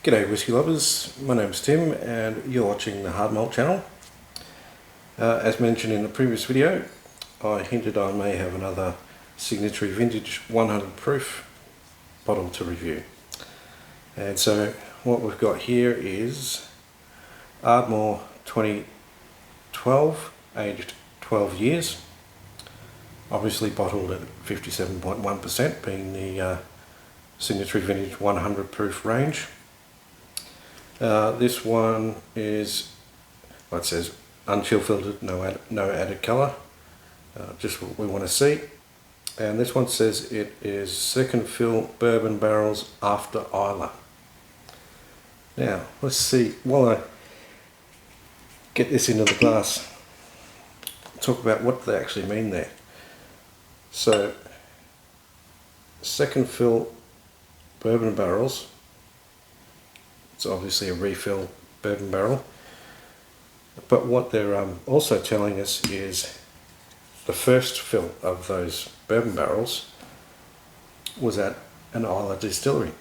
G'day whiskey lovers, my name's Tim and you're watching the Hard Malt channel. As mentioned in the previous video, I hinted I may have another Signatory Vintage 100 proof bottle to review. And so what we've got here is Ardmore 2012, aged 12 years. Obviously bottled at 57.1%, being the Signatory Vintage 100 proof range. This one is, well, it says unchill filtered, no added colour, just what we want to see. And this one says it is second fill bourbon barrels after Islay. Now let's see, while I get this into the glass, talk about what they actually mean there. So second fill bourbon barrels, it's obviously a refill bourbon barrel, but what they're also telling us is the first fill of those bourbon barrels was at an Islay distillery.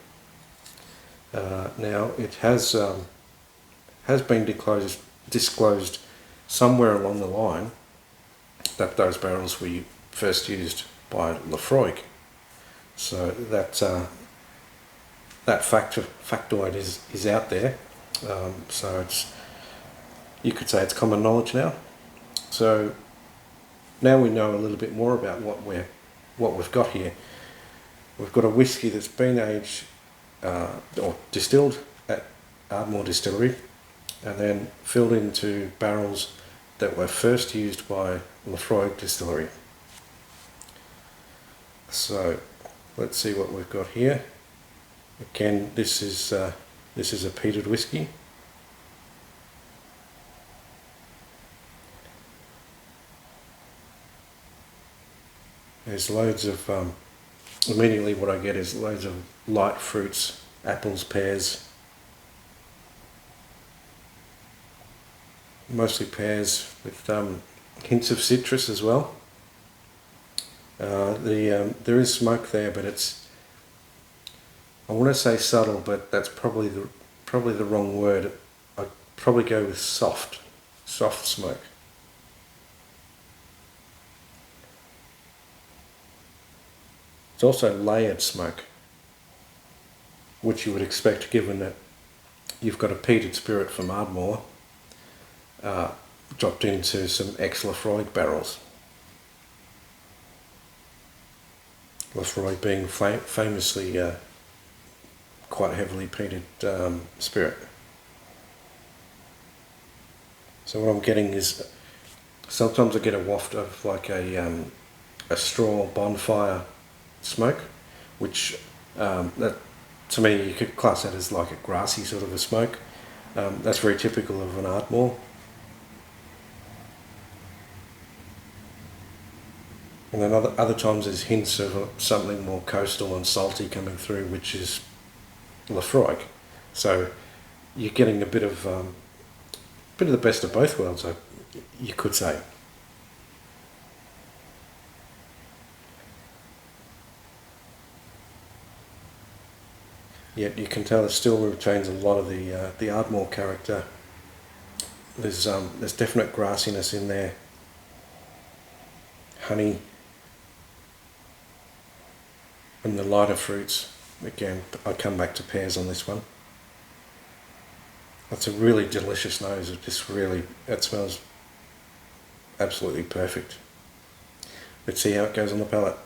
Now it has been disclosed somewhere along the line that those barrels were first used by Laphroaig, so that factoid is out there. So it's, you could say it's common knowledge now. So now we know a little bit more about what we've got here. We've got a whiskey that's been aged or distilled at Ardmore Distillery and then filled into barrels that were first used by Laphroaig Distillery. So let's see what we've got here. Again, this is a peated whiskey. There's loads of, immediately what I get is loads of light fruits, apples, pears. Mostly pears with hints of citrus as well. There is smoke there, but it's, I want to say subtle, but that's probably the wrong word. I'd probably go with soft smoke. It's also layered smoke, which you would expect given that you've got a peated spirit from Ardmore dropped into some ex-Laphroaig barrels. Laphroaig being famously quite heavily peated spirit. So what I'm getting is, sometimes I get a waft of like a straw bonfire smoke, which that, to me, you could class that as like a grassy sort of a smoke. That's very typical of an Ardmore. And then other times there's hints of something more coastal and salty coming through, which is Laphroaig. So you're getting a bit of the best of both worlds, you could say. Yet you can tell it still retains a lot of the Ardmore character. There's definite grassiness in there, honey, and the lighter fruits. Again, I come back to pears on this one. That's a really delicious nose. It smells absolutely perfect. Let's see how it goes on the palate.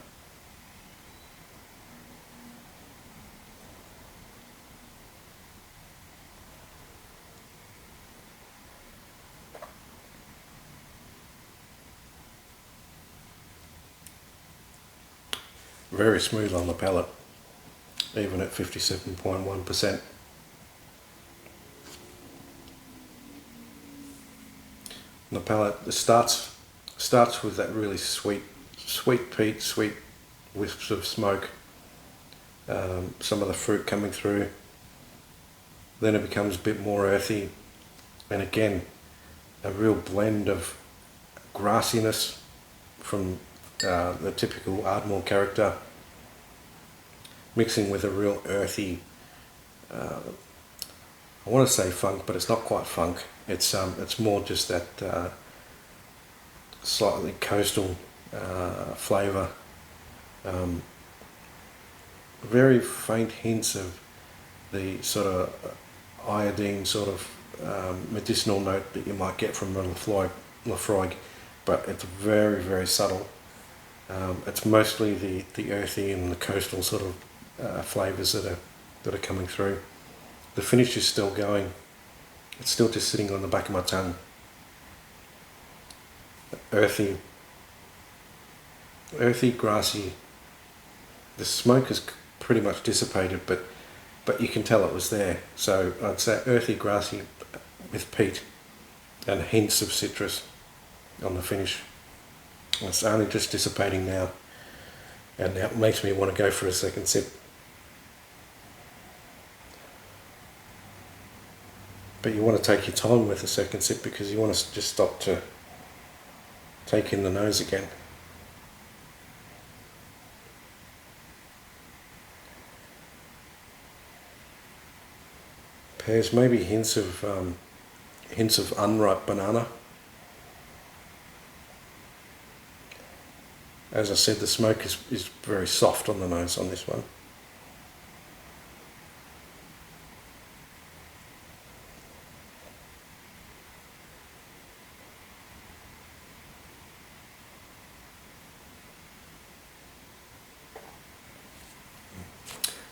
Very smooth on the palate, even at 57.1%. The palate starts with that really sweet peat, sweet wisps of smoke, some of the fruit coming through. Then it becomes a bit more earthy, and again a real blend of grassiness from the typical Ardmore character, mixing with a real earthy, I want to say funk, but it's not quite funk. It's more just that slightly coastal flavour. Very faint hints of the sort of iodine sort of medicinal note that you might get from Lafroig, but it's very, very subtle. It's mostly the earthy and the coastal sort of flavours that are coming through. The finish is still going. It's still just sitting on the back of my tongue. Earthy, grassy. The smoke is pretty much dissipated, but you can tell it was there. So I'd say earthy, grassy with peat and hints of citrus on the finish. It's only just dissipating now, and that makes me want to go for a second sip. But you want to take your time with the second sip because you want to just stop to take in the nose again. Pears, maybe hints of unripe banana. As I said, the smoke is very soft on the nose on this one.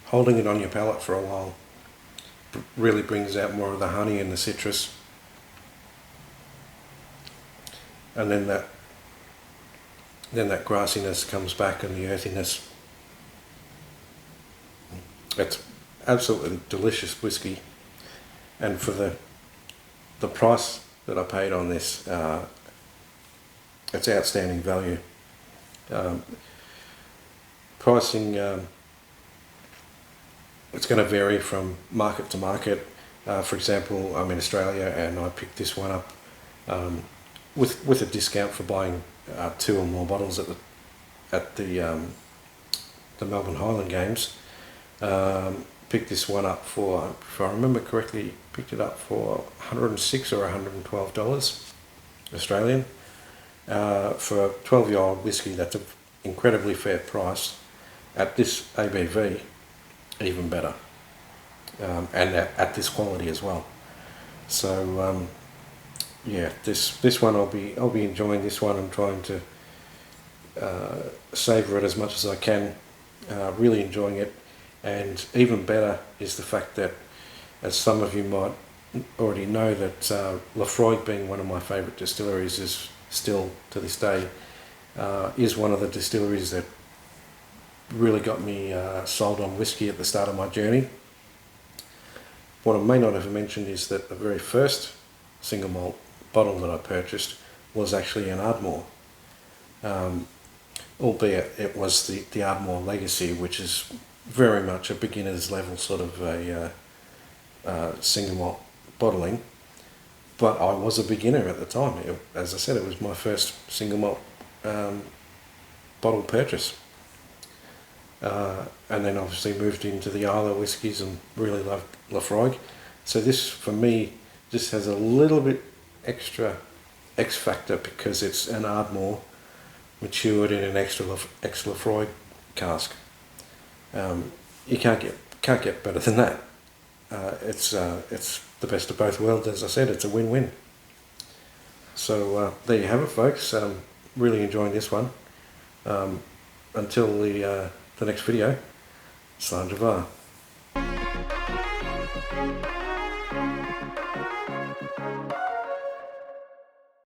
Holding it on your palate for a while really brings out more of the honey and the citrus, and then that grassiness comes back and the earthiness. It's absolutely delicious whiskey, and for the price that I paid on this, it's outstanding value. Pricing. It's going to vary from market to market. For example, I'm in Australia and I picked this one up with a discount for buying 2 or more bottles at the Melbourne Highland Games. Picked this one up for, if I remember correctly, picked it up for $106 or $112 Australian. For a 12-year-old whiskey, that's an incredibly fair price. At this ABV, even better, and at this quality as well. So yeah, this one I'll be enjoying this one and trying to savour it as much as I can. Really enjoying it, and even better is the fact that, as some of you might already know, that Lafroig, being one of my favourite distilleries, is still to this day is one of the distilleries that really got me sold on whiskey at the start of my journey. What I may not have mentioned is that the very first single malt bottle that I purchased was actually an Ardmore, albeit it was the Ardmore Legacy, which is very much a beginner's level sort of a single malt bottling. But I was a beginner at the time. As I said, it was my first single malt bottle purchase. And then obviously moved into the Isla whiskies and really loved Lafroig. So this, for me, just has a little bit extra X factor because it's an Ardmore matured in an extra Lafroig cask. You can't get better than that. It's the best of both worlds. As I said, it's a win-win. So there you have it, folks. Really enjoying this one. Until the next video, Saint Javar.